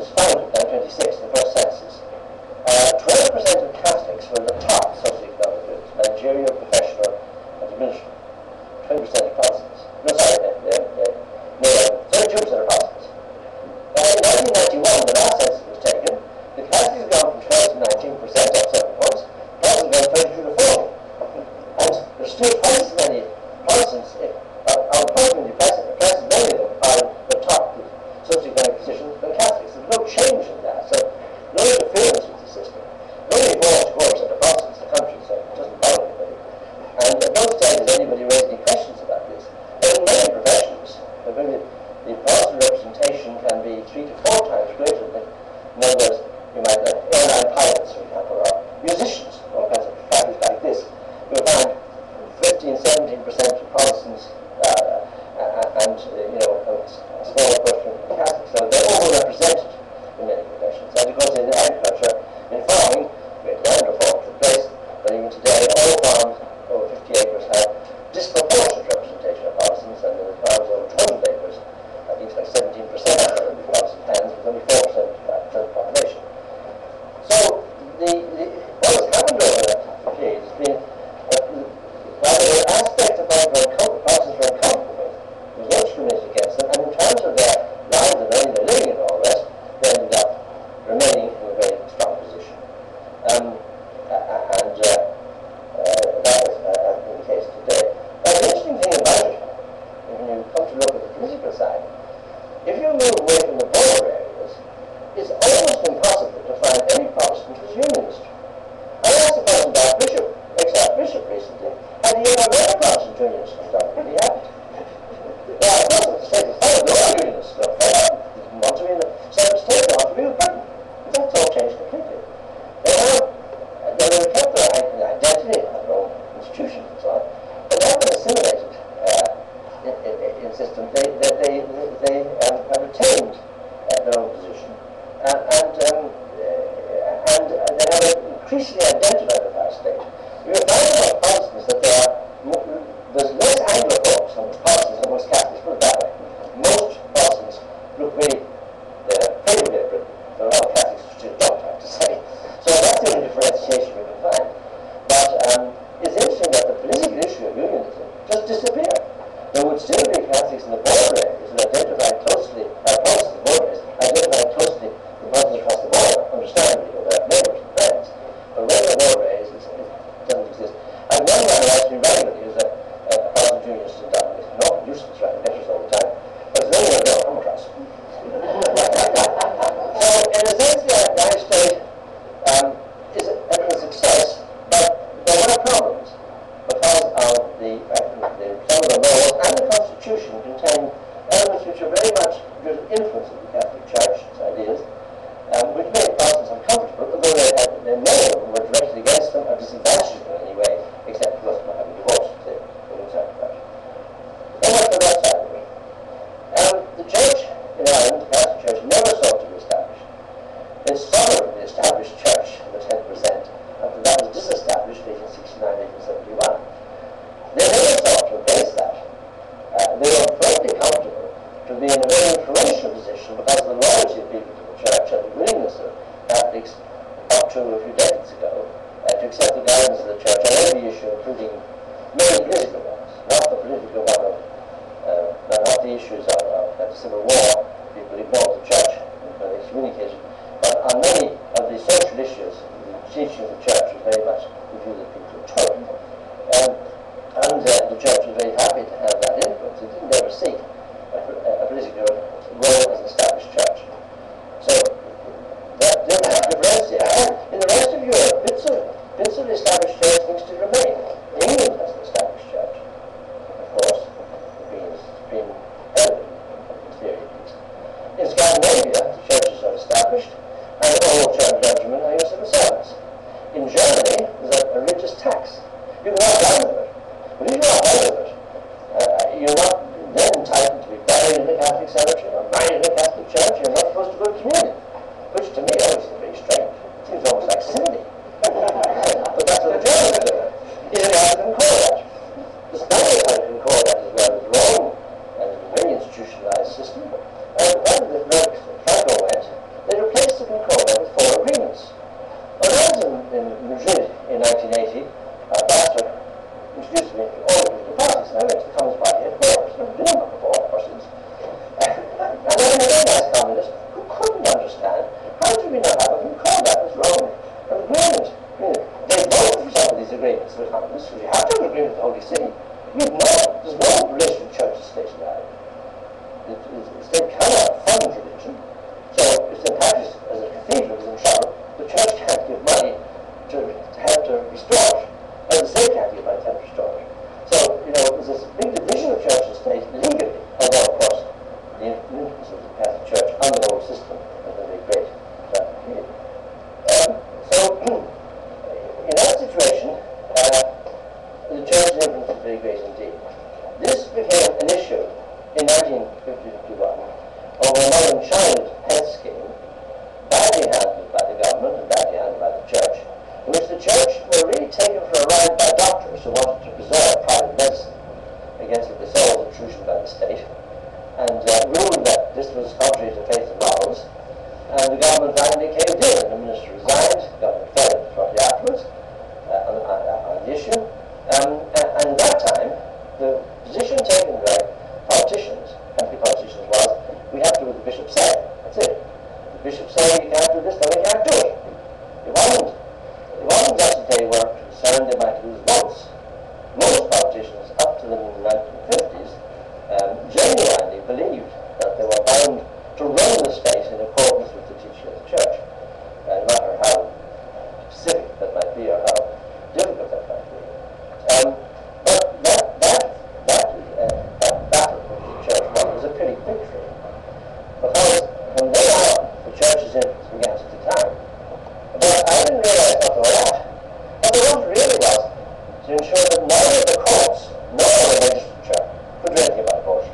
was founded in 1926, the first census, 12% of Catholics were in the top socioeconomic groups: managerial, professional, and administrative. 20% of Protestants. No, sorry, 32% of Protestants. In 1991, the last census was taken, the Catholics have gone from 12 to 19% at certain points, Protestants have gone 22 to 40. And there's still twice as many Protestants, unfortunately present, many of them are in the top socioeconomic positions than Catholics. There's no change in that, so no interference with the system. Nobody wants to go upset the Protestants, the country, so it doesn't bother anybody. And at no stage has anybody raised any questions about this. But in many professions, the Protestant representation can be 3 to 4 times greater than numbers you might have airline pilots, for example, or musicians, all kinds of factors like this. You'll find 15-17% of Protestants and a small portion of Catholics. So they're overrepresented in many professions. And of course in agriculture, in farming, great land reform took place, but even today all farms over 50 acres have disproportionate representation of Protestants, and in the farms over 200 acres, I think it's like 17% of Protestant hands, with only 4% of the population. So what has happened over that period has been while there were aspects of what Protestants were uncomfortable with, there was no discrimination against them, and in terms of their lives and earning their living and all the rest, they ended up remaining in a very strong position. And that was the case today. Now, the interesting thing about it, when you come to look at the political side, if you move away from the border areas, it's almost impossible to find any Protestant who's unionist. I asked the Protestant Archbishop, ex-Archbishop recently, and he had a Protestant unionist comes down, and he hadn't. Now, of course, the state of Ireland, there are unionists, they didn't want to be in the separate state, they want to be with Britain. But that's all changed completely. They kept their identity, their own institutions and so on, but they've been assimilated in systems. They have retained their own position, and they have increasingly identified with our state. We are finding about Protestants that there's less Anglophobes amongst Protestants than amongst Catholics, put it that way. Most Protestants look very favourably at Britain. There are a lot of Catholics who still don't, I have to say. So that's the only differentiation we can find. But it's interesting that the political issue of unionism just disappeared. There would still be Catholics in the border areas who identify closely, Protestants in the border areas, identify closely with Protestants across the border, understandably, with their neighbours and friends. But where the border areas, it doesn't exist. And one man who asked me regularly is a Protestant unionist in Dublin. He's not a nuisance, writing letters all the time. But it's only one I come across. So, in a sense, the Irish state is a success, but there were problems because of some of the laws and the Constitution contain elements which are very much under the influence of the Catholic Church's ideas, which made Protestants uncomfortable, although many of them were directly against them or disadvantaged them in any way, except for us not having divorced the Roman Catholic Church. So much for that side of it. The Church in Ireland, the Catholic Church, never sought to be established. They sought the established Church of the 10%, after that was disestablished in 1869-1871. They never sought to replace that. They were perfectly comfortable to be in a very influential position because of the loyalty of people to the Church and the willingness of Catholics up to a few decades ago to accept the guidance of the Church on every issue, including many political ones, not the political one of, not the issues of the Civil War. People ignored the Church when they communicated, but on many of the social issues, the teaching of the Church was very much the view that people were taught. And the Church was very happy to have that influence. It didn't ever seek a political role as an established Church. So that differentiates. In the rest of Europe, bits of the established Church needs to remain. England has an established Church. Of course, it's been held in theory at least. In Scandinavia, the churches are established, and all church clergymen are your civil servants. In Germany, there's a religious tax. You can opt out of it. But if you opt out of it, you're not then entitled to be buried in the Catholic cemetery or married in the Catholic church. You're not supposed to go to communion, which to me always seems very strange. It seems almost like simony. But that's what the Germans do. It's an Anglican concordat. The Spanish Anglican concordat as well as Rome, and it's a very institutionalized system. When Franco went, they in the face of laws, and the government finally caved in, and the minister resigned. The government fell shortly afterwards on the issue. And at that time, the position taken by politicians, country politicians, was we have to do what the bishop said. That's it. The bishop said you can't do this, then we can't do it. It wasn't just that they were concerned they might lose votes. Most politicians, up to the 1950s, genuinely believed that they were bound to run the state in accordance with the teaching of the church, no matter how specific that might be or how difficult that might be. But that battle which the church won was a pretty victory, because from then on the church's influence began to decline. But I didn't realize what they were at. What they wanted really was to ensure that neither the courts nor the legislature could do anything about abortion.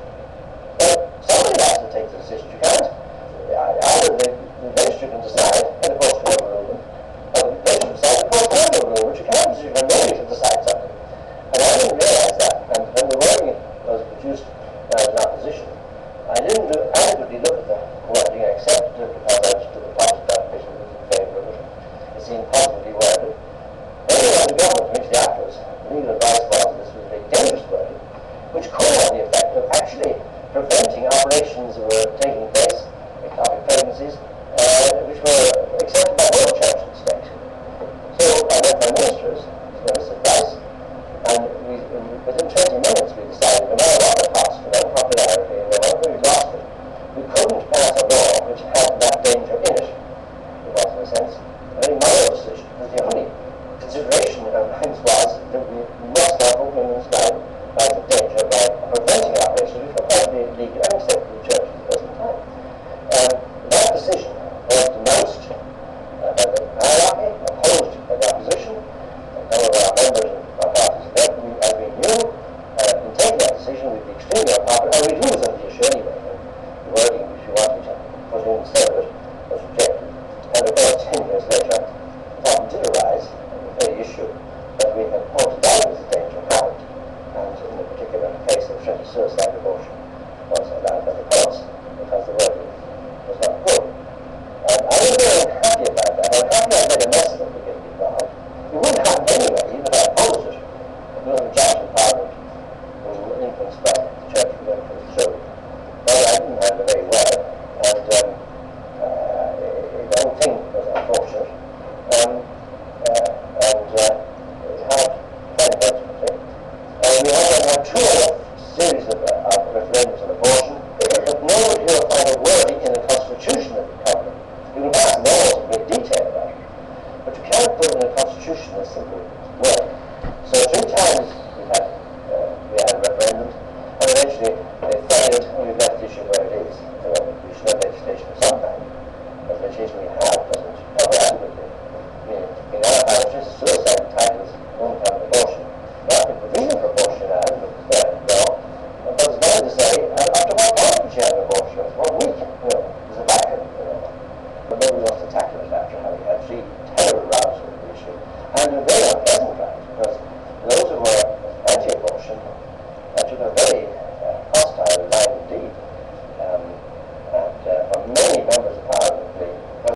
But somebody has to take the decision. You can't. Either the legislature can decide, and the courts can overrule them, or the legislature decides, the courts can overrule, but you can't decide, nobody can decide something. And I didn't realize that. And when the wording was produced as an opposition, I didn't adequately look at the wording. I accepted it because I understood the Protestant bishop was in favour of it. It seemed positively worded. Anyway, the government immediately afterwards, legal advice was this was a very dangerous wording, which could have the effect of actually preventing operations that were taking place, ectopic pregnancies, which were accepted by both church and state. So I went to my ministers, gave us advice, and within 20 minutes we decided, no matter what the cost, no popularity, and no matter we lost it, we couldn't pass a law which had that danger in it. It was, in a sense, a very moral decision, because the only consideration in our minds was that we must not put women's lives of danger by preventing operations which were perfectly legal and accepted in the church at the present time. That decision was denounced by the hierarchy, opposed by the opposition, and some of our members of our parties there. As we knew, in taking that decision we'd be extremely unpopular, and we'd lose on the issue anyway. The wording which we wanted to put in instead of it was rejected. And of course, 10 years later, the problem did arise, the very issue that we had pointed out as a danger happened, and in the particular case of suicide abortion was allowed by the courts because the wording was not good. And I was very unhappy about that. I'm happy I made a mess of it to get involved. It wouldn't happen anyway, even if I opposed it. There was a judge in Parliament who influenced by the church who went through through. But I didn't handle it very well, and the whole thing was unfortunate. It had very ultimately. We had two other series of referendums on abortion, but nobody will find a wording in the Constitution that would cover it. You can pass laws in great detail about it, but you can't put it in the Constitution in a simple word. So 3 times we had referendums, and eventually they failed, and we've left the issue where it is. We should have legislation of some kind, but the legislation we have doesn't cover adequately. In our parishes, suicide entitles won't have an abortion. There have been provision for abortion now, but it's better to say, after what point would you have an abortion? After 1 week? There's a vacuum, But nobody wants to tackle it after having had 3 terrible rounds of the issue. And a very